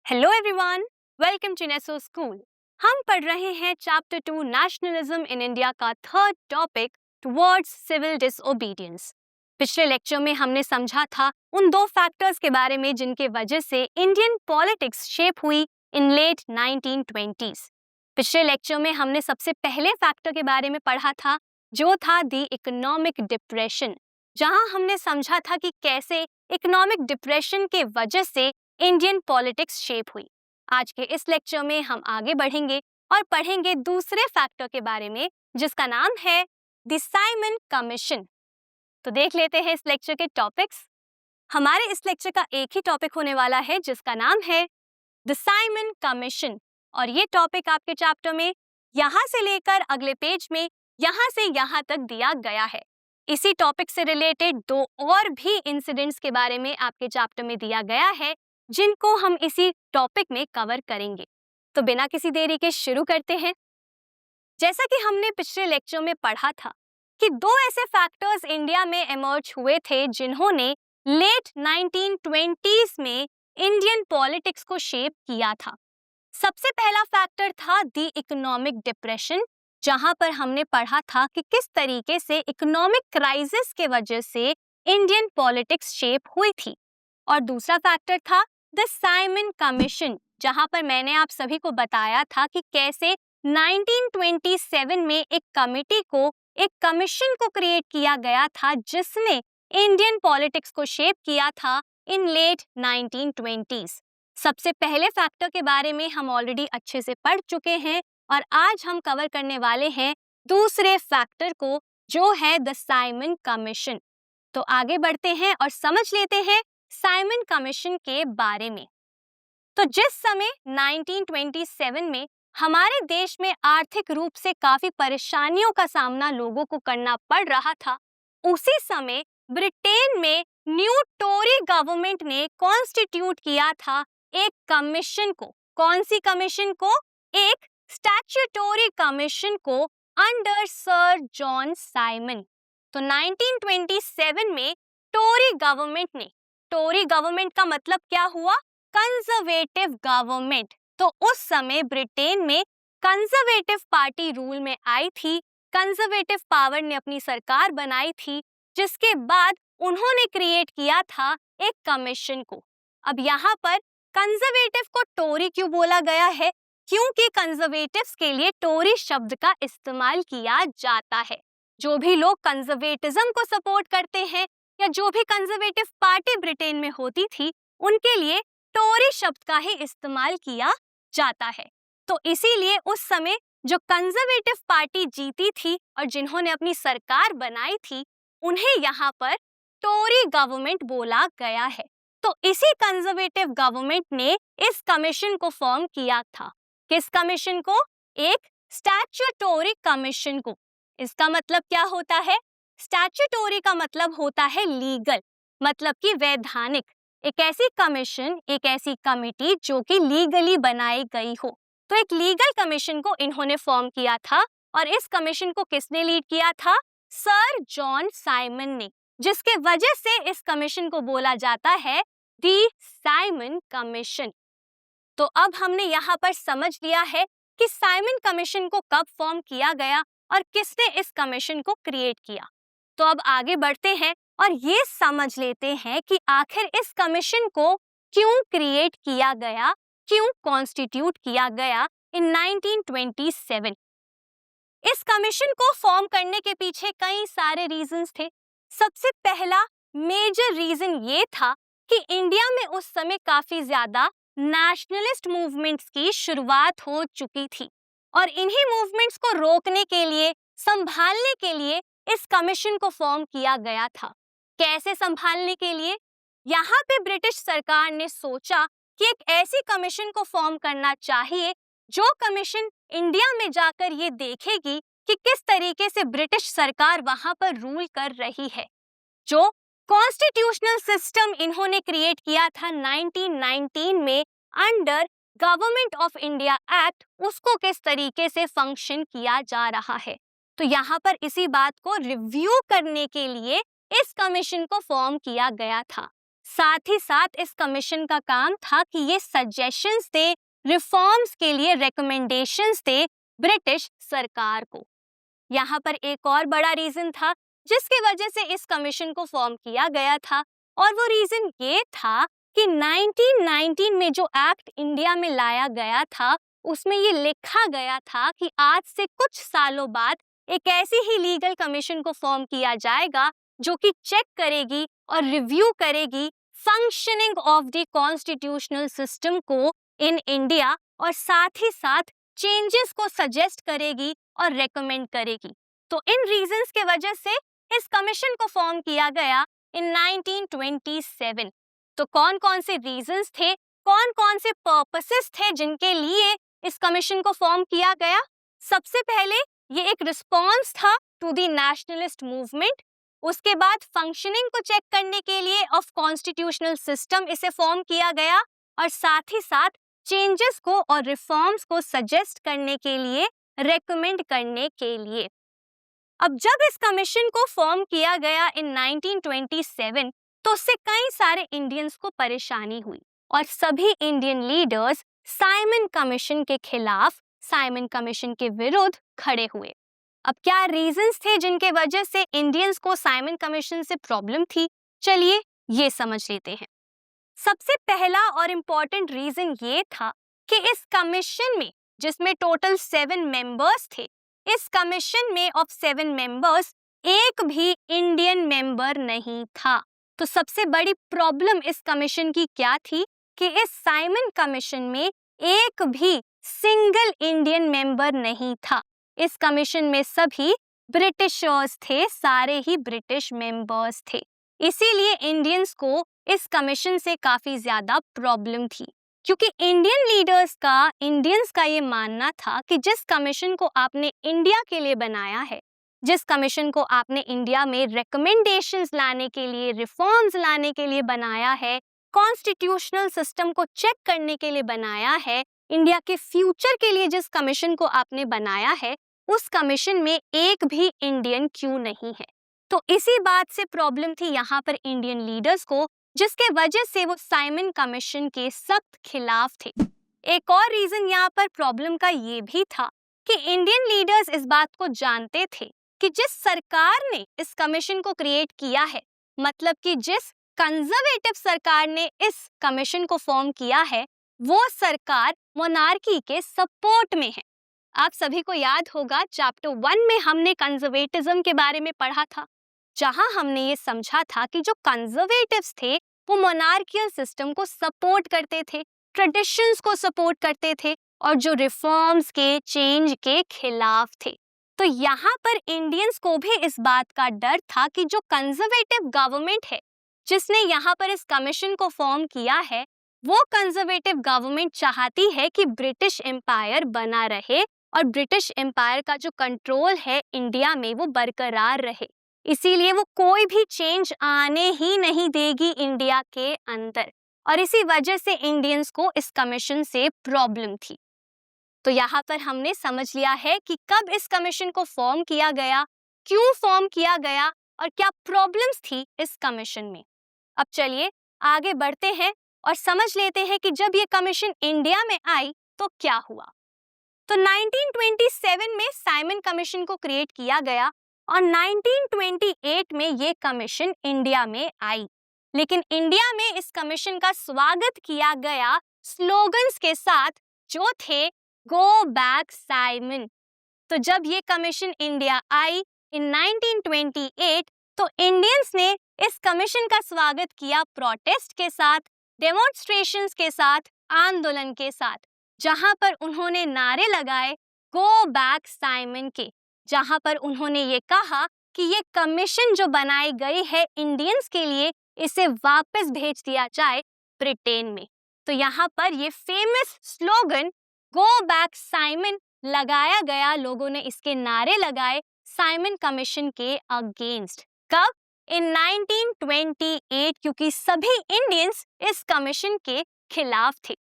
Hello everyone, welcome to Neso school. हम पढ़ रहे हैं चैप्टर 2 नेशनलिज्म इन इंडिया का third topic towards civil disobedience. पिछले लेक्चर में हमने समझा था उन दो फैक्टर्स के बारे में जिनके वजह से इंडियन पॉलिटिक्स शेप हुई इन लेट 1920s। पिछले लेक्चर में हमने सबसे पहले फैक्टर के बारे में पढ़ा था जो था द इकोनॉमिक डिप्रेशन, जहां हमने समझा था कि कैसे इकोनॉमिक डिप्रेशन के वजह से इंडियन पॉलिटिक्स शेप हुई। आज के इस लेक्चर में हम आगे बढ़ेंगे और पढ़ेंगे दूसरे फैक्टर के बारे में जिसका नाम है द साइमन कमीशन। तो देख लेते हैं इस लेक्चर के टॉपिक्स। हमारे इस लेक्चर का एक ही टॉपिक होने वाला है जिसका नाम है द साइमन कमीशन, और ये टॉपिक आपके चैप्टर में यहाँ से लेकर अगले पेज में यहाँ से यहाँ तक दिया गया है। इसी टॉपिक से रिलेटेड दो और भी इंसिडेंट्स के बारे में आपके चैप्टर में दिया गया है जिनको हम इसी टॉपिक में कवर करेंगे। तो बिना किसी देरी के शुरू करते हैं। जैसा कि हमने पिछले लेक्चर में पढ़ा था कि दो ऐसे फैक्टर्स इंडिया में इमर्ज हुए थे जिन्होंने लेट 1920s में इंडियन पॉलिटिक्स को शेप किया था। सबसे पहला फैक्टर था द इकोनॉमिक डिप्रेशन, जहां पर हमने पढ़ा था कि किस तरीके से इकोनॉमिक क्राइसिस के वजह से इंडियन पॉलिटिक्स शेप हुई थी। और दूसरा फैक्टर था द साइमन कमीशन, जहां पर मैंने आप सभी को बताया था कि कैसे 1927 में एक कमीशन को क्रिएट किया गया था जिसने इंडियन पॉलिटिक्स को शेप किया था इन लेट 1920s। सबसे पहले फैक्टर के बारे में हम ऑलरेडी अच्छे से पढ़ चुके हैं और आज हम कवर करने वाले हैं दूसरे फैक्टर को जो है द साइमन कमीशन। तो आगे बढ़ते हैं और समझ लेते हैं साइमन कमीशन के बारे में। तो जिस समय 1927 में हमारे देश में आर्थिक रूप से काफी परेशानियों का सामना लोगों को करना पड़ रहा था, उसी समय ब्रिटेन में न्यू टोरी गवर्नमेंट ने कॉन्स्टिट्यूट किया था एक कमीशन को। कौन सी कमीशन को? एक स्टैट्यूटोरी कमीशन को अंडर सर जॉन साइमन। तो 1927 में टोरी गवर्नमेंट का मतलब क्या हुआ? Conservative government. तो उस समय ब्रिटेन में कंजर्वेटिव पार्टी रूल में आई थी, कंजर्वेटिव पावर ने अपनी सरकार बनाई थी, जिसके बाद उन्होंने क्रिएट किया था एक कमीशन को। अब यहाँ पर कंजर्वेटिव को टोरी क्यों बोला गया है? क्योंकि कंजर्वेटिव्स के लिए टोरी शब्द का इस्तेमाल किया जाता है। जो भी लोग कंजर्वेटिज्म को सपोर्ट करते हैं या जो भी कंजर्वेटिव पार्टी ब्रिटेन में होती थी, उनके लिए टोरी शब्द का ही इस्तेमाल किया जाता है। तो इसीलिए उस समय जो कंजर्वेटिव पार्टी जीती थी और जिन्होंने अपनी सरकार बनाई थी, उन्हें यहाँ पर टोरी गवर्नमेंट बोला गया है। तो इसी कंजर्वेटिव गवर्नमेंट ने इस कमीशन को फॉर्म किया था। किस कमीशन को? एक स्टैट्यूटोरी कमीशन को। इसका मतलब क्या होता है? स्टैट्यूटोरी का मतलब होता है लीगल, मतलब कि वैधानिक। एक ऐसी कमीशन, एक ऐसी कमिटी जो कि लीगली बनाई गई हो। तो एक लीगल कमीशन को इन्होंने फॉर्म किया था और इस कमीशन को किसने लीड किया था? सर जॉन साइमन ने, जिसके वजह से इस कमीशन को बोला जाता है द साइमन कमीशन। तो अब हमने यहाँ पर समझ लिया है कि साइमन कमीशन को कब फॉर्म किया गया और किसने इस कमीशन को क्रिएट किया। तो अब आगे बढ़ते हैं और ये समझ लेते हैं कि आखिर इस कमीशन को क्यों क्रिएट किया गया, क्यों कॉन्स्टिट्यूट किया गया इन 1927। इस कमीशन को फॉर्म करने के पीछे कई सारे रीजंस थे। सबसे पहला मेजर रीजन ये था कि इंडिया में उस समय काफी ज्यादा नेशनलिस्ट मूवमेंट्स की शुरुआत हो चुकी थी और इन्हीं मूवमेंट्स को रोकने के लिए, संभालने के लिए इस कमीशन को फॉर्म किया गया था। कैसे संभालने के लिए? यहाँ पे ब्रिटिश सरकार ने सोचा कि एक ऐसी कमीशन को फॉर्म करना चाहिए जो कमीशन इंडिया में जाकर ये देखेगी कि किस तरीके से ब्रिटिश सरकार वहां पर रूल कर रही है। जो कॉन्स्टिट्यूशनल सिस्टम इन्होंने क्रिएट किया था 1919 में under government of India act, उसको किस तरीके से फंक्शन किया जा रहा है। तो यहाँ पर इसी बात को रिव्यू करने के लिए इस कमीशन को फॉर्म किया गया था। साथ ही साथ इस कमीशन का काम था कि ये सजेशंस दे, रिफॉर्म्स के लिए रिकमेंडेशंस दे ब्रिटिश सरकार को। यहाँ पर एक और बड़ा रीजन था जिसकी वजह से इस कमीशन को फॉर्म किया गया था, और वो रीजन ये था कि 1919 में जो एक्ट इंडिया में लाया गया था उसमें ये लिखा गया था कि आज से कुछ सालों बाद एक ऐसी ही लीगल कमीशन को फॉर्म किया जाएगा जो कि चेक करेगी और रिव्यू करेगी functioning of the constitutional system को इन इंडिया, और साथ ही साथ चेंजेस को सजेस्ट करेगी और रेकमेंड करेगी। तो इन रीजंस के वजह से इस कमीशन को फॉर्म किया गया इन 1927। तो कौन कौन से रीजंस थे, कौन कौन से पर्पसेस थे जिनके लिए इस कमीशन को फॉर्म किया गया? सबसे पहले ये एक रिस्पॉन्स था टू द नेशनलिस्ट मूवमेंट। उसके बाद फंक्शनिंग को चेक करने के लिए ऑफ कॉन्स्टिट्यूशनल सिस्टम इसे फॉर्म किया गया, और साथ ही साथ चेंजेस को और रिफॉर्म्स को सजेस्ट करने के लिए, रेकमेंड करने के लिए। अब जब इस कमीशन को फॉर्म किया गया इन 1927 तो उससे कई सारे इंडियंस को परेशानी हुई और सभी इंडियन लीडर्स साइमन कमीशन के खिलाफ, साइमन कमीशन के विरुद्ध खड़े हुए। अब क्या रीजंस थे जिनके वजह से इंडियंस को साइमन कमीशन से प्रॉब्लम थी? चलिए ये समझ लेते हैं। सबसे पहला और इम्पोर्टेंट रीजन ये था कि इस कमीशन में, जिसमें टोटल 7 मेंबर्स थे, इस कमीशन में ऑफ 7 मेंबर्स एक भी इंडियन मेंबर नहीं था। तो सबसे बड़ी प्रॉब्लम इस कमीशन की क्या थी कि इस साइमन कमीशन में एक भी सिंगल इंडियन मेंबर नहीं था। इस कमीशन में सभी ब्रिटिशर्स थे, सारे ही ब्रिटिश मेंबर्स थे। इसीलिए इंडियंस को इस कमीशन से काफी ज्यादा प्रॉब्लम थी, क्योंकि इंडियंस का ये मानना था कि जिस कमीशन को आपने इंडिया के लिए बनाया है, जिस कमीशन को आपने इंडिया में रिकमेंडेशंस लाने के लिए, रिफॉर्म्स लाने के लिए बनाया है, कॉन्स्टिट्यूशनल सिस्टम को चेक करने के लिए बनाया है, इंडिया के फ्यूचर के लिए जिस कमीशन को आपने बनाया है, उस कमीशन में एक भी इंडियन क्यों नहीं है? तो इसी बात से प्रॉब्लम थी यहाँ पर इंडियन लीडर्स को, जिसके वजह से वो साइमन कमीशन के सख्त खिलाफ थे। एक और रीजन यहाँ पर प्रॉब्लम का ये भी था कि इंडियन लीडर्स इस बात को जानते थे कि जिस सरकार ने इस कमीशन को क्रिएट किया है, मतलब कि जिस कंजर्वेटिव सरकार ने इस कमीशन को फॉर्म किया है, वो सरकार मोनार्की के सपोर्ट में है। आप सभी को याद होगा चैप्टर 1 में हमने कंजर्वेटिज्म के बारे में पढ़ा था, जहां हमने ये समझा था कि जो कंजर्वेटिव्स थे वो मोनार्कियल सिस्टम को सपोर्ट करते थे, ट्रेडिशंस को सपोर्ट करते थे, और जो रिफॉर्म्स के, चेंज के खिलाफ थे। तो यहाँ पर इंडियंस को भी इस बात का डर था कि जो कंजर्वेटिव गवर्नमेंट है जिसने यहाँ पर इस कमीशन को फॉर्म किया है, वो कंजर्वेटिव गवर्नमेंट चाहती है कि ब्रिटिश एम्पायर बना रहे और ब्रिटिश एम्पायर का जो कंट्रोल है इंडिया में वो बरकरार रहे। इसीलिए वो कोई भी चेंज आने ही नहीं देगी इंडिया के अंदर, और इसी वजह से इंडियंस को इस कमीशन से प्रॉब्लम थी। तो यहाँ पर हमने समझ लिया है कि कब इस कमीशन को फॉर्म किया गया, क्यों फॉर्म किया गया, और क्या प्रॉब्लम्स थी इस कमीशन में। अब चलिए आगे बढ़ते हैं और समझ लेते हैं कि जब ये कमीशन इंडिया में आई तो क्या हुआ। तो 1927 में साइमन कमीशन को क्रिएट किया गया और 1928 में ये कमीशन इंडिया में आई। लेकिन इंडिया में इस कमीशन का स्वागत किया गया स्लोगन्स के साथ जो थे गो बैक साइमन। तो जब ये कमीशन इंडिया आई इन 1928 तो इंडियंस ने इस कमीशन का स्वागत किया प्रोटेस्ट के साथ, डेमोन्स्ट्रेशंस के साथ, आंदोलन के साथ, जहां पर उन्होंने नारे लगाए गो बैक साइमन के, जहां पर उन्होंने ये कहा कि ये कमीशन जो बनाई गई है इंडियंस के लिए, इसे वापस भेज दिया जाए ब्रिटेन में। तो यहाँ पर ये famous slogan go back Simon लगाया गया, लोगों ने इसके नारे लगाए साइमन कमीशन के अगेंस्ट। कब? इन 1928, क्योंकि सभी इंडियंस इस कमीशन के खिलाफ थे।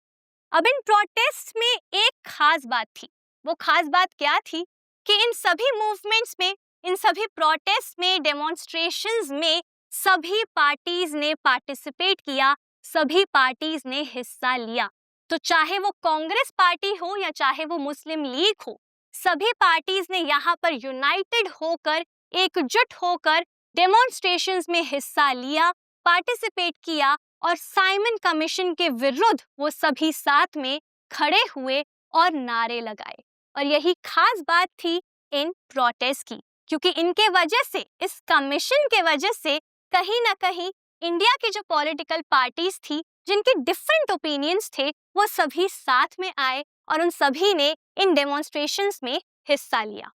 अब इन प्रोटेस्ट में एक खास बात थी। वो खास बात क्या थी कि इन सभी मूवमेंट्स में, इन सभी प्रोटेस्ट में, डेमोन्स्ट्रेशंस में सभी पार्टीज ने पार्टिसिपेट किया, सभी पार्टीज ने हिस्सा लिया। तो चाहे वो कांग्रेस पार्टी हो या चाहे वो मुस्लिम लीग हो, सभी पार्टीज ने यहाँ पर यूनाइटेड होकर, एकजुट होकर डेमोन्स्ट्रेशंस में हिस्सा लिया, पार्टिसिपेट किया और साइमन कमीशन के विरुद्ध वो सभी साथ में खड़े हुए और नारे लगाए। और यही खास बात थी इन प्रोटेस्ट की, क्योंकि इनके वजह से, इस कमीशन के वजह से कहीं ना कहीं इंडिया की जो पॉलिटिकल पार्टीज थी, जिनके डिफरेंट ओपिनियंस थे, वो सभी साथ में आए और उन सभी ने इन डेमोन्स्ट्रेशंस में हिस्सा लिया।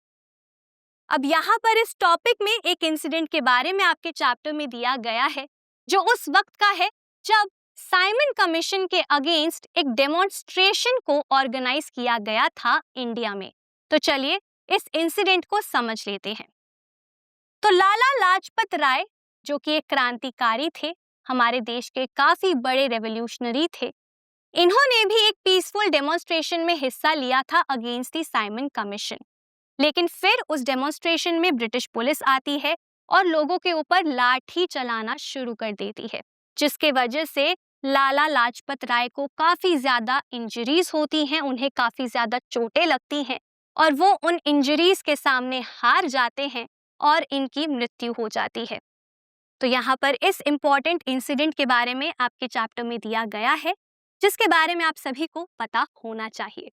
अब यहाँ पर इस टॉपिक में एक इंसिडेंट के बारे में आपके चैप्टर में दिया गया है, जो उस वक्त का है जब साइमन कमीशन के अगेंस्ट एक डेमोन्स्ट्रेशन को ऑर्गेनाइज किया गया था इंडिया में। तो चलिए इस इंसिडेंट को समझ लेते हैं। तो लाला लाजपत राय, जो कि एक क्रांतिकारी थे, हमारे देश के काफी बड़े रेवोल्यूशनरी थे, इन्होंने भी एक पीसफुल डेमोन्स्ट्रेशन में हिस्सा लिया था अगेंस्ट द साइमन कमीशन। लेकिन फिर उस डेमोन्स्ट्रेशन में ब्रिटिश पुलिस आती है और लोगों के ऊपर लाठी चलाना शुरू कर देती है, जिसके वजह से लाला लाजपत राय को काफी ज्यादा इंजरीज होती हैं, उन्हें काफी ज्यादा चोटें लगती हैं और वो उन इंजरीज के सामने हार जाते हैं और इनकी मृत्यु हो जाती है। तो यहाँ पर इस इम्पॉर्टेंट इंसिडेंट के बारे में आपके चैप्टर में दिया गया है, जिसके बारे में आप सभी को पता होना चाहिए।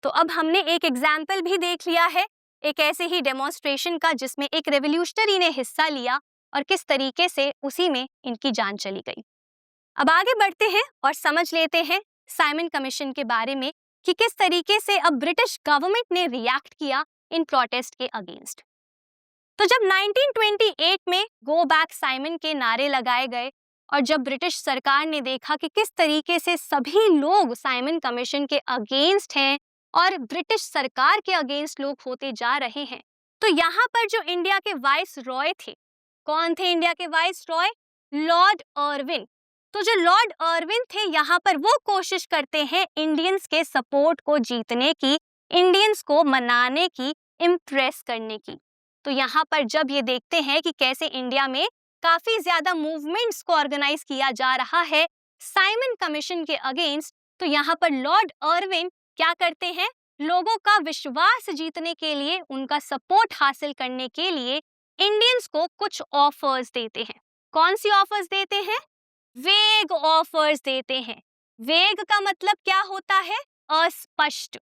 तो अब हमने एक एग्जाम्पल भी देख लिया है, एक ऐसे ही डेमोन्स्ट्रेशन का जिसमें एक रेवोल्यूशनरी ने हिस्सा लिया और किस तरीके से उसी में इनकी जान चली गई। अब आगे बढ़ते हैं और समझ लेते हैं साइमन कमीशन के बारे में कि किस तरीके से अब ब्रिटिश गवर्नमेंट ने रिएक्ट किया इन प्रोटेस्ट के अगेंस्ट। तो जब 1928 में गो बैक साइमन के नारे लगाए गए और जब ब्रिटिश सरकार ने देखा कि किस तरीके से सभी लोग साइमन कमीशन के अगेंस्ट हैं और ब्रिटिश सरकार के अगेंस्ट लोग होते जा रहे हैं, तो यहाँ पर जो इंडिया के वाइस रॉय थे, कौन थे इंडिया के वाइस रॉय? Lord Irwin. तो जो लॉर्ड अर्विन थे, यहाँ पर वो कोशिश करते हैं इंडियंस के सपोर्ट को जीतने की, इंडियंस को मनाने की, इम्प्रेस करने की। तो यहाँ पर जब ये देखते हैं कि कैसे इंडिया में काफी ज्यादा मूवमेंट्स को ऑर्गेनाइज किया जा रहा है साइमन कमीशन के अगेंस्ट, तो यहाँ पर लॉर्ड अर्विन क्या करते हैं? लोगों का विश्वास जीतने के लिए, उनका सपोर्ट हासिल करने के लिए इंडियंस को कुछ ऑफर्स देते हैं। कौन सी ऑफर्स देते हैं? वेग ऑफर्स देते हैं। वेग का मतलब क्या होता है? अस्पष्ट।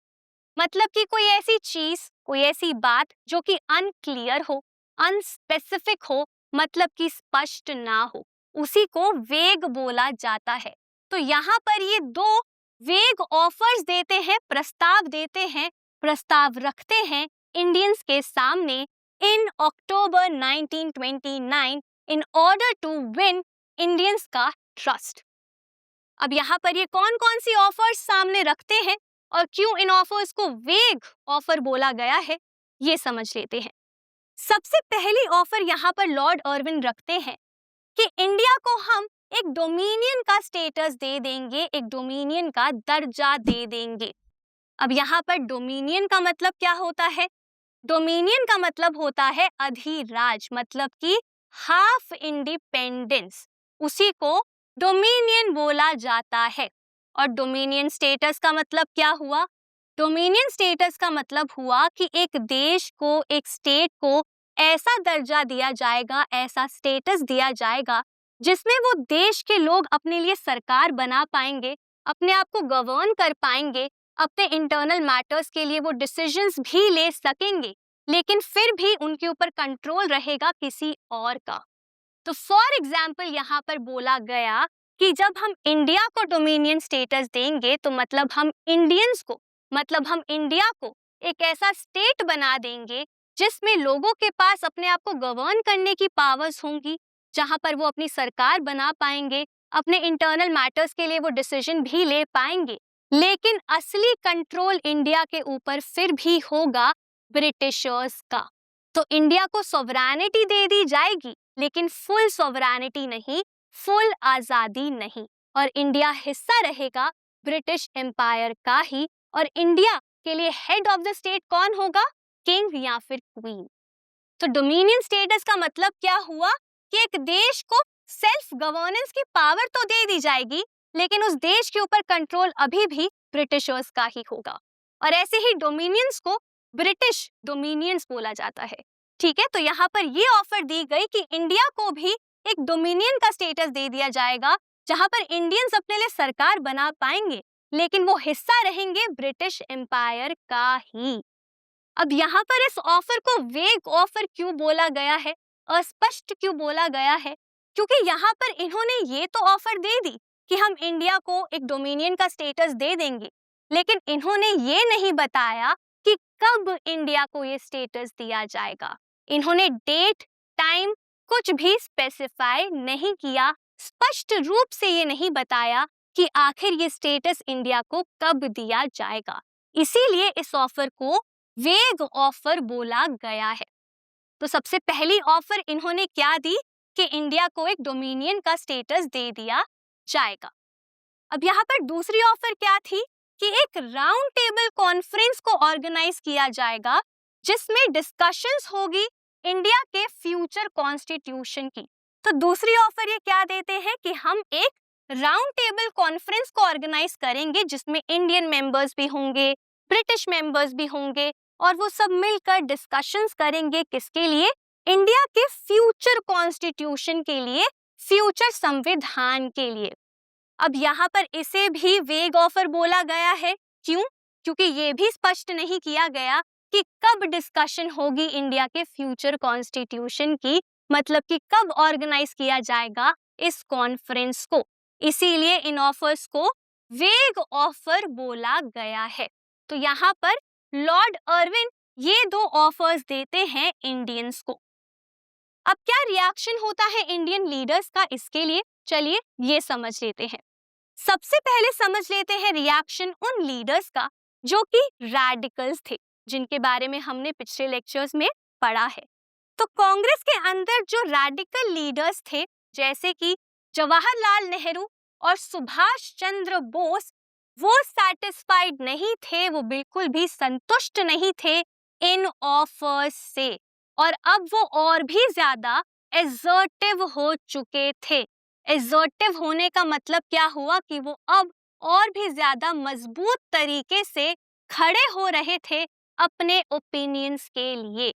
मतलब कि कोई ऐसी चीज, कोई ऐसी बात जो कि अनक्लियर हो, अनस्पेसिफिक हो, मतलब कि स्पष्ट ना हो, उसी को वेग बोला जाता है। तो यहाँ पर ये दो वेग ऑफर्स देते हैं, प्रस्ताव देते हैं, प्रस्ताव रखते हैं इंडियंस के सामने in October 1929 in order to win Indians का ट्रस्ट। अब यहाँ पर ये कौन कौन सी ऑफर्स सामने रखते हैं और क्यों इन ऑफर्स को वेग ऑफर बोला गया है, ये समझ लेते हैं। सबसे पहली ऑफर यहाँ पर लॉर्ड अर्विन रखते हैं कि इंडिया को हम एक डोमिनियन का स्टेटस दे देंगे, एक डोमिनियन का दर्जा दे देंगे। अब यहाँ पर डोमिनियन का मतलब क्या होता है? डोमिनियन का मतलब होता है अधिराज, मतलब कि हाफ इंडिपेंडेंस, उसी को डोमिनियन बोला जाता है। और डोमिनियन स्टेटस का मतलब क्या हुआ? डोमिनियन स्टेटस का मतलब हुआ कि एक देश को, एक स्टेट को ऐसा दर्जा दिया जाएगा, ऐसा स्टेटस दिया जाएगा जिसमें वो देश के लोग अपने लिए सरकार बना पाएंगे, अपने आप को गवर्न कर पाएंगे, अपने इंटरनल मैटर्स के लिए वो डिसीजंस भी ले सकेंगे, लेकिन फिर भी उनके ऊपर कंट्रोल रहेगा किसी और का। तो फॉर एग्जाम्पल यहाँ पर बोला गया कि जब हम इंडिया को डोमिनियन स्टेटस देंगे तो मतलब हम इंडियंस को, मतलब हम इंडिया को एक ऐसा स्टेट बना देंगे जिसमें लोगों के पास अपने आप को गवर्न करने की पावर्स होंगी, जहां पर वो अपनी सरकार बना पाएंगे, अपने इंटरनल मैटर्स के लिए वो डिसीजन भी ले पाएंगे। लेकिन असली कंट्रोल इंडिया के ऊपर फिर भी होगा ब्रिटिशर्स का। तो इंडिया को सॉवरेनिटी दे दी जाएगी, लेकिन फुल सॉवरेनिटी नहीं, फुल आजादी नहीं, और इंडिया हिस्सा रहेगा ब्रिटिश एम्पायर का ही। और इंडिया के लिए हेड ऑफ द स्टेट कौन होगा? किंग या फिर क्वीन। तो डोमिनियन स्टेटस का मतलब क्या हुआ कि एक देश को सेल्फ गवर्नेंस की पावर तो दे दी जाएगी, लेकिन उस देश के ऊपर कंट्रोल अभी भी ब्रिटिशर्स का ही होगा। और ऐसे ही डोमिनियंस को ब्रिटिश डोमिनियंस बोला जाता है। ठीक है, तो यहाँ पर ये ऑफर दी गई कि इंडिया को भी एक डोमिनियन का स्टेटस दे दिया जाएगा, जहां पर इंडियंस अपने लिए सरकार बना पाएंगे, लेकिन वो हिस्सा रहेंगे ब्रिटिश एम्पायर का ही। अब यहाँ पर इस ऑफर को वेग ऑफर क्यों बोला गया है, अस्पष्ट क्यों बोला गया है? क्योंकि यहाँ पर इन्होंने ये तो ऑफर दे दी कि हम इंडिया को एक डोमिनियन का स्टेटस दे देंगे, लेकिन इन्होंने ये नहीं बताया कि कब इंडिया को ये स्टेटस दिया जाएगा। इन्होंने डेट, टाइम कुछ भी स्पेसिफाई नहीं किया, स्पष्ट रूप से ये नहीं बताया कि आखिर ये स्टेटस इंडिया को कब दिया जाएगा। इसीलिए इस ऑफर को वेग ऑफर बोला गया है। तो सबसे पहली ऑफर इन्होंने क्या दी कि इंडिया को एक डोमिनियन का स्टेटस दे दिया जाएगा। अब यहाँ पर दूसरी ऑफर क्या थी कि एक राउंड टेबल कॉन्फ्रेंस को ऑर्गेनाइज किया जाएगा, जिसमें डिस्कशंस होगी इंडिया के फ्यूचर कॉन्स्टिट्यूशन की। तो दूसरी ऑफर ये क्या देते हैं कि हम एक राउंड टेबल कॉन्फ्रेंस को ऑर्गेनाइज करेंगे, जिसमें इंडियन मेंबर्स भी होंगे, ब्रिटिश मेंबर्स भी होंगे, और वो सब मिलकर डिस्कशंस करेंगे किसके लिए? इंडिया के फ्यूचर कॉन्स्टिट्यूशन के लिए, फ्यूचर संविधान के लिए। अब यहाँ पर इसे भी वेग ऑफर बोला गया है। क्यों? क्योंकि ये भी स्पष्ट नहीं किया गया कि कब डिस्कशन होगी इंडिया के फ्यूचर कॉन्स्टिट्यूशन की, मतलब कि कब ऑर्गेनाइज किया जाएगा इस कॉन्फ्रेंस को। इसीलिए इन ऑफर्स को वेग ऑफर बोला गया है। तो यहाँ पर लॉर्ड अर्विन ये दो ऑफर्स देते हैं इंडियंस को। अब क्या रिएक्शन होता है इंडियन लीडर्स का इसके लिए, चलिए ये समझ लेते हैं। सबसे पहले समझ लेते हैं रिएक्शन उन लीडर्स का जो कि रैडिकल्स थे, जिनके बारे में हमने पिछले लेक्चर्स में पढ़ा है। तो कांग्रेस के अंदर जो रैडिकल लीडर्स थे, जैसे कि जवाहरलाल नेहरू और सुभाष चंद्र बोस, वो सैटिस्फाइड नहीं थे, वो बिल्कुल भी संतुष्ट नहीं थे इन ऑफर्स से, और अब वो और भी ज्यादा एसर्टिव हो चुके थे। एसर्टिव होने का मतलब क्या हुआ कि वो अब और भी ज्यादा मजबूत तरीके से खड़े हो रहे थे अपने ओपिनियंस के लिए।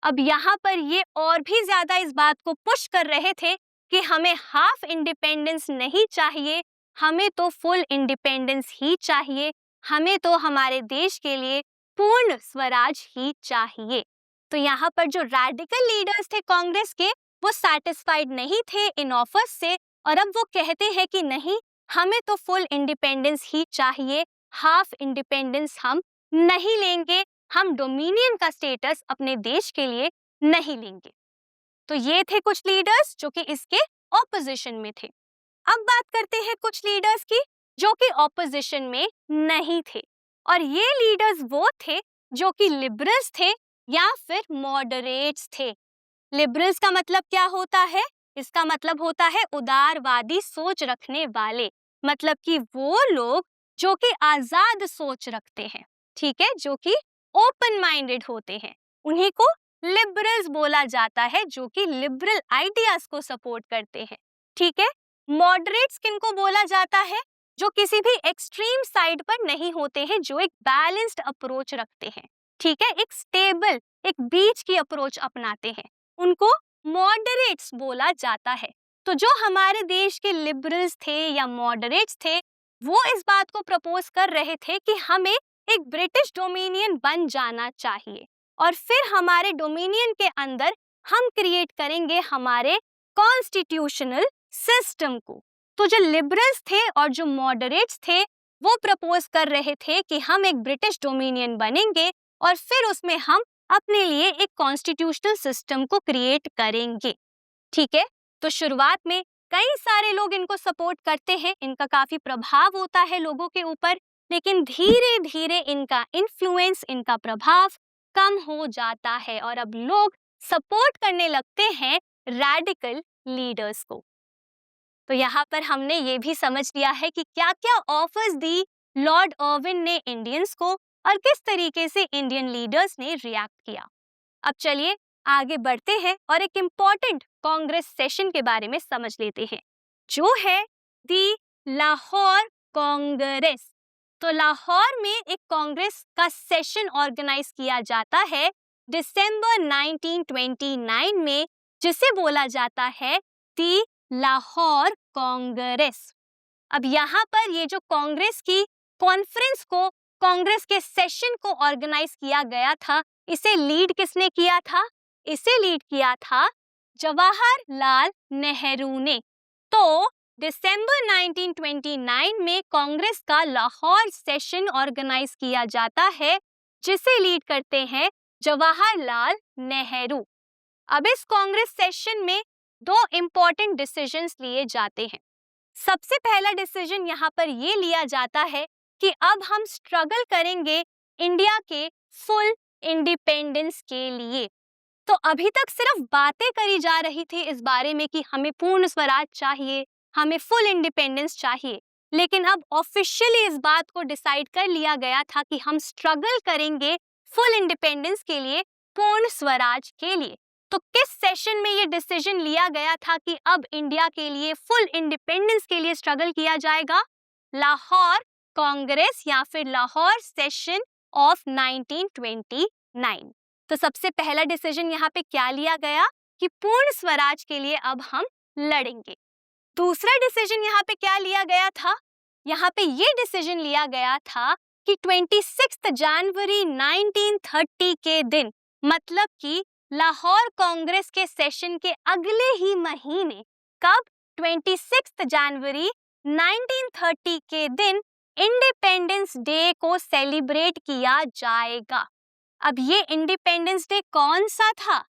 अब यहाँ पर ये और भी ज्यादा इस बात को पुश कर रहे थे कि हमें हाफ इंडिपेंडेंस नहीं चाहिए, हमें तो फुल इंडिपेंडेंस ही चाहिए, हमें तो हमारे देश के लिए पूर्ण स्वराज ही चाहिए। तो यहाँ पर जो रैडिकल लीडर्स थे कांग्रेस के, वो सैटिस्फाइड नहीं थे इन ऑफर्स से, और अब वो कहते हैं कि नहीं, हमें तो फुल इंडिपेंडेंस ही चाहिए, हाफ इंडिपेंडेंस हम नहीं लेंगे, हम डोमिनियन का स्टेटस अपने देश के लिए नहीं लेंगे। तो ये थे कुछ लीडर्स जो कि इसके ऑपोजिशन में थे। अब बात करते हैं कुछ लीडर्स की जो कि ऑपोजिशन में नहीं थे, और ये लीडर्स वो थे जो कि लिबरल्स थे या फिर मॉडरेट्स थे। लिबरल्स का मतलब क्या होता है? इसका मतलब होता है उदारवादी सोच रखने वाले, मतलब कि वो लोग जो कि आजाद सोच रखते हैं, ठीक है, जो कि ओपन माइंडेड होते हैं, उन्हीं को लिबरल्स बोला जाता है, जो कि लिबरल आइडियाज को सपोर्ट करते हैं। ठीक है, मॉडरेट्स किनको बोला जाता है? जो किसी भी एक्सट्रीम साइड पर नहीं होते हैं, जो एक बैलेंस्ड अप्रोच रखते हैं, ठीक है, एक स्टेबल, एक बीच की अप्रोच अपनाते हैं, उनको मॉडरेट्स बोला जाता है। तो जो हमारे देश के लिबरल्स थे या मॉडरेट्स थे, वो इस बात को प्रपोज कर रहे थे कि हमें एक ब्रिटिश डोमिनियन बन जाना चाहिए, और फिर हमारे डोमिनियन के अंदर हम क्रिएट करेंगे हमारे कॉन्स्टिट्यूशनल सिस्टम को। तो जो लिबरल्स थे और जो मॉडरेट्स थे, वो प्रपोज कर रहे थे कि हम एक ब्रिटिश डोमिनियन बनेंगे, और फिर उसमें हम अपने लिए एक कॉन्स्टिट्यूशनल सिस्टम को क्रिएट करेंगे। ठीक है, तो शुरुआत में कई सारे लोग इनको सपोर्ट करते हैं, इनका काफी प्रभाव होता है लोगों के ऊपर, लेकिन धीरे धीरे इनका इन्फ्लुएंस, इनका प्रभाव कम हो जाता है, और अब लोग सपोर्ट करने लगते हैं रैडिकल लीडर्स को। तो यहाँ पर हमने ये भी समझ लिया है कि क्या क्या ऑफर्स दी लॉर्ड अर्विन ने इंडियंस को, और किस तरीके से इंडियन लीडर्स ने रिएक्ट किया। अब चलिए आगे बढ़ते हैं और एक इम्पॉर्टेंट कांग्रेस सेशन के बारे में समझ लेते हैं, जो है दी लाहौर कांग्रेस। तो लाहौर में एक कांग्रेस का सेशन ऑर्गेनाइज किया जाता है दिसंबर 1929 में, जिसे बोला जाता है दी लाहौर कांग्रेस। अब यहाँ पर ये जो कांग्रेस की कॉन्फ्रेंस को, कांग्रेस के सेशन को ऑर्गेनाइज किया गया था, इसे लीड किसने किया था? इसे लीड किया था जवाहरलाल नेहरू ने। तो दिसंबर 1929 में कांग्रेस का लाहौर सेशन ऑर्गेनाइज किया जाता है, जिसे लीड करते हैं जवाहरलाल नेहरू। अब इस कांग्रेस सेशन में दो इम्पोर्टेंट डिसीजंस लिए जाते हैं। सबसे पहला डिसीजन यहाँ पर ये लिया जाता है कि अब हम स्ट्रगल करेंगे इंडिया के फुल इंडिपेंडेंस के लिए। तो अभी तक सिर्फ बातें करी जा रही थी इस बारे में कि हमें पूर्ण स्वराज चाहिए, हमें फुल इंडिपेंडेंस चाहिए, लेकिन अब ऑफिशियली इस बात को डिसाइड कर लिया गया था कि हम स्ट्रगल करेंगे फुल इंडिपेंडेंस के लिए, पूर्ण स्वराज के लिए। तो किस सेशन में ये डिसीजन लिया गया था कि अब इंडिया के लिए फुल इंडिपेंडेंस के लिए स्ट्रगल किया जाएगा? लाहौर कांग्रेस या फिर लाहौर सेशन ऑफ 1929। तो सबसे पहला डिसीजन यहाँ पे क्या लिया गया कि पूर्ण स्वराज के लिए अब हम लड़ेंगे। दूसरा डिसीजन यहाँ पे क्या लिया गया था? यहाँ पे ये डिसीजन लिया गया था कि 26 जनवरी 1930 के दिन, मतलब कि लाहौर कांग्रेस के सेशन के अगले ही महीने, कब? 26 जनवरी 1930 के दिन इंडिपेंडेंस डे को सेलिब्रेट किया जाएगा। अब ये इंडिपेंडेंस डे कौन सा था?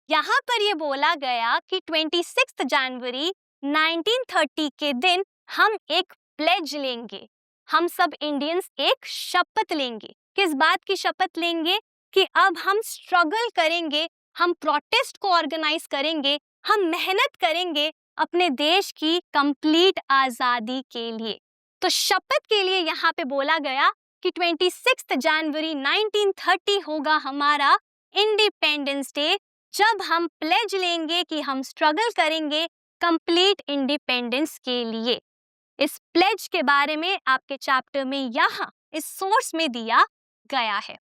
यहाँ पर ये बोला गया कि 26 जनवरी 1930 के दिन हम एक प्लेज लेंगे, हम सब इंडियंस एक शपथ लेंगे। किस बात की शपथ लेंगे? कि अब हम स्ट्रगल करेंगे, हम प्रोटेस्ट को ऑर्गेनाइज करेंगे, हम मेहनत करेंगे अपने देश की कंप्लीट आजादी के लिए। तो शपथ के लिए यहाँ पे बोला गया कि 26 जनवरी 1930 होगा हमारा इंडिपेंडेंस डे, जब हम प्लेज लेंगे कि हम स्ट्रगल करेंगे कंप्लीट इंडिपेंडेंस के लिए। इस प्लेज के बारे में आपके चैप्टर में यहाँ इस सोर्स में दिया गया है।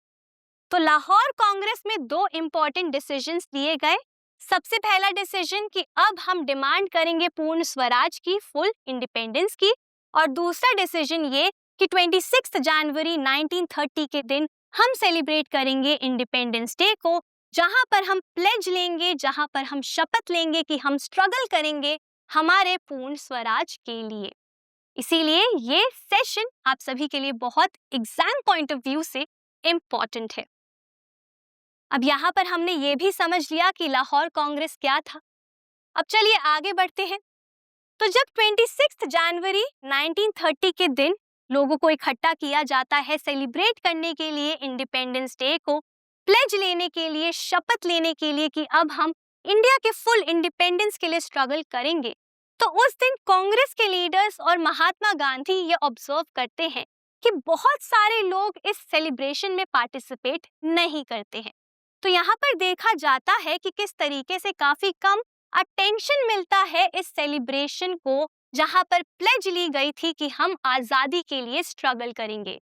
तो लाहौर कांग्रेस में दो इम्पोर्टेंट डिसीजंस लिए गए। सबसे पहला डिसीजन कि अब हम डिमांड करेंगे पूर्ण स्वराज की, फुल इंडिपेंडेंस की, और दूसरा डिसीजन ये कि 26 जनवरी 1930 के दिन हम सेलिब्रेट करेंगे इंडिपेंडेंस डे को, जहां पर हम प्लेज लेंगे, जहां पर हम शपथ लेंगे कि हम स्ट्रगल करेंगे हमारे पूर्ण स्वराज के लिए। इसीलिए ये सेशन आप सभी के लिए बहुत एग्जाम पॉइंट ऑफ व्यू से इम्पोर्टेंट है। अब यहाँ पर हमने ये भी समझ लिया कि लाहौर कांग्रेस क्या था। अब चलिए आगे बढ़ते हैं। तो जब 26 जनवरी 1930 के दिन लोगों को इकट्ठा किया जाता है सेलिब्रेट करने के लिए इंडिपेंडेंस डे को, प्लेज लेने के लिए, शपथ लेने के लिए कि अब हम इंडिया के फुल इंडिपेंडेंस के लिए स्ट्रगल करेंगे, तो उस दिन कांग्रेस के लीडर्स और महात्मा गांधी ये ऑब्जर्व करते हैं कि बहुत सारे लोग इस सेलिब्रेशन में पार्टिसिपेट नहीं करते हैं। तो यहाँ पर देखा जाता है कि किस तरीके से काफी कम अटेंशन मिलता है इस सेलिब्रेशन को, जहाँ पर प्लेज ली गई थी कि हम आजादी के लिए स्ट्रगल करेंगे।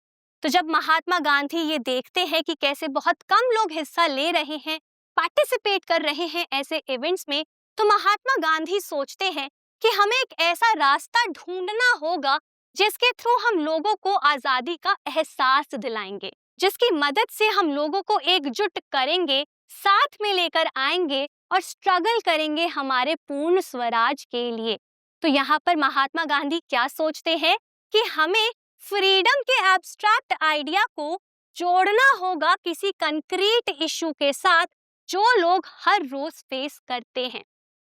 तो जब महात्मा गांधी ये देखते हैं कि कैसे बहुत कम लोग हिस्सा ले रहे हैं, पार्टिसिपेट कर रहे हैं ऐसे इवेंट्स में, तो महात्मा गांधी सोचते हैं कि हमें एक ऐसा रास्ता ढूंढना होगा जिसके थ्रू हम लोगों को आजादी का एहसास दिलाएंगे, जिसकी मदद से हम लोगों को एकजुट करेंगे, साथ में लेकर आएंगे और स्ट्रगल करेंगे हमारे पूर्ण स्वराज के लिए। तो यहाँ पर महात्मा गांधी क्या सोचते हैं कि हमें फ्रीडम के एब्स्ट्रैक्ट आइडिया को जोड़ना होगा किसी कंक्रीट इशू के साथ जो लोग हर रोज फेस करते हैं।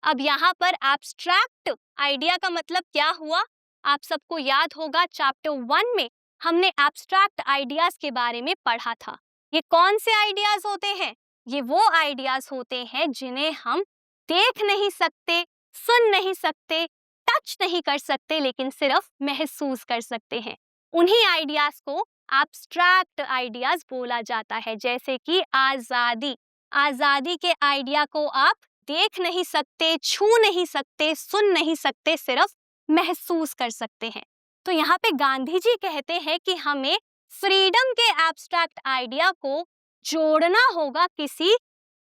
अब यहाँ पर एब्स्ट्रैक्ट आइडिया का मतलब क्या हुआ? आप सबको याद होगा चैप्टर 1 में हमने एब्स्ट्रैक्ट आइडियाज के बारे में पढ़ा था। ये कौन से आइडियाज होते हैं? ये वो आइडियाज होते हैं जिन्हें हम देख नहीं सकते, सुन नहीं सकते, टच नहीं कर सकते, लेकिन सिर्फ महसूस कर सकते हैं। उन्हीं आइडियाज को एब्स्ट्रैक्ट आइडियाज बोला जाता है। जैसे कि आजादी, आजादी के आइडिया को आप देख नहीं सकते, छू नहीं सकते, सुन नहीं सकते, सिर्फ महसूस कर सकते हैं। तो यहाँ पे गांधी जी कहते हैं कि हमें फ्रीडम के एब्स्ट्रैक्ट आइडिया को जोड़ना होगा किसी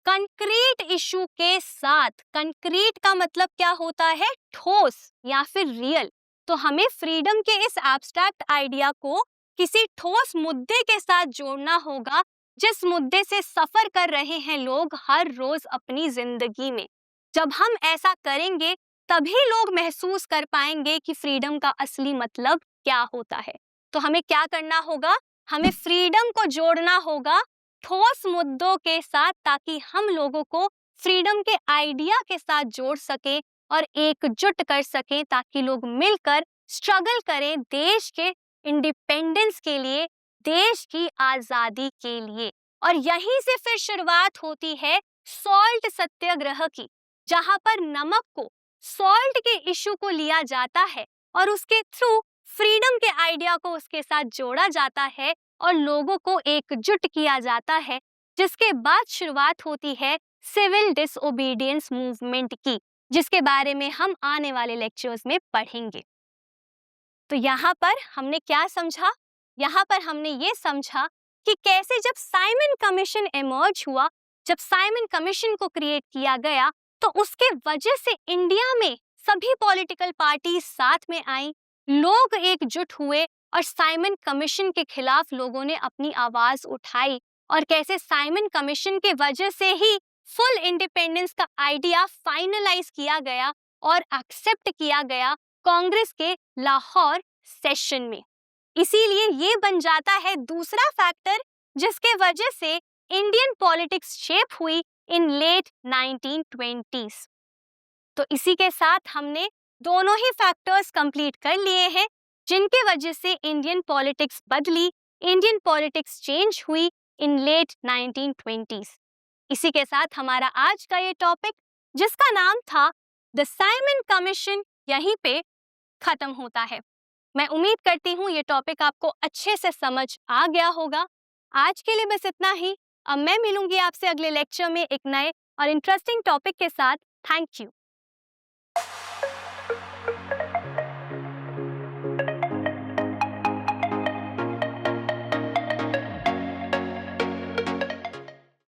कंक्रीट इशू के साथ। कंक्रीट का मतलब क्या होता है? ठोस या फिर रियल। तो हमें फ्रीडम के इस एब्स्ट्रैक्ट आइडिया को किसी ठोस मुद्दे के साथ जोड़ना होगा, जिस मुद्दे से सफर कर रहे हैं लोग हर रोज अपनी जिंदगी में। जब हम ऐसा करेंगे तभी लोग महसूस कर पाएंगे कि फ्रीडम का असली मतलब क्या होता है। तो हमें क्या करना होगा? हमें फ्रीडम को जोड़ना होगा ठोस मुद्दों के साथ, ताकि हम लोगों को फ्रीडम के आइडिया के साथ जोड़ सके और एकजुट कर सकें, ताकि लोग मिलकर स्ट्रगल करें देश के इंडिपेंडेंस के लिए, देश की आजादी के लिए। और यहीं से फिर शुरुआत होती है सॉल्ट सत्याग्रह की, जहां पर नमक को, सॉल्ट के इशू को लिया जाता है और उसके थ्रू फ्रीडम के आइडिया को उसके साथ जोड़ा जाता है और लोगों को एकजुट किया जाता है, जिसके बाद शुरुआत होती है सिविल डिसओबीडियंस मूवमेंट की, जिसके बारे में हम आने वाले लेक्चर्स में पढ़ेंगे। तो यहाँ पर हमने क्या समझा? यहाँ पर हमने ये समझा कि कैसे जब साइमन कमीशन इमर्ज हुआ, जब साइमन कमीशन को क्रिएट किया गया, तो उसके वजह से इंडिया में सभी पॉलिटिकल पार्टी साथ में आई, लोग एकजुट हुए और साइमन कमीशन के खिलाफ लोगों ने अपनी आवाज उठाई। और कैसे साइमन कमीशन के वजह से ही फुल इंडिपेंडेंस का आइडिया फाइनलाइज किया गया और एक्सेप्ट किया गया कांग्रेस के लाहौर सेशन में। इसीलिए ये बन जाता है दूसरा फैक्टर जिसके वजह से इंडियन पॉलिटिक्स शेप हुई इन लेट 1920s। तो इसी के साथ हमने दोनों ही फैक्टर्स कंप्लीट कर लिए हैं, जिनके वजह से इंडियन पॉलिटिक्स बदली, इंडियन पॉलिटिक्स चेंज हुई इन लेट 1920s। इसी के साथ हमारा आज का ये टॉपिक, जिसका नाम था द साइमन कमीशन, यहीं पे खत्म होता है। मैं उम्मीद करती हूँ ये टॉपिक आपको अच्छे से समझ आ गया होगा। आज के लिए बस इतना ही। अब मैं मिलूंगी आपसे अगले लेक्चर में एक नए और इंटरेस्टिंग टॉपिक के साथ। Thank you.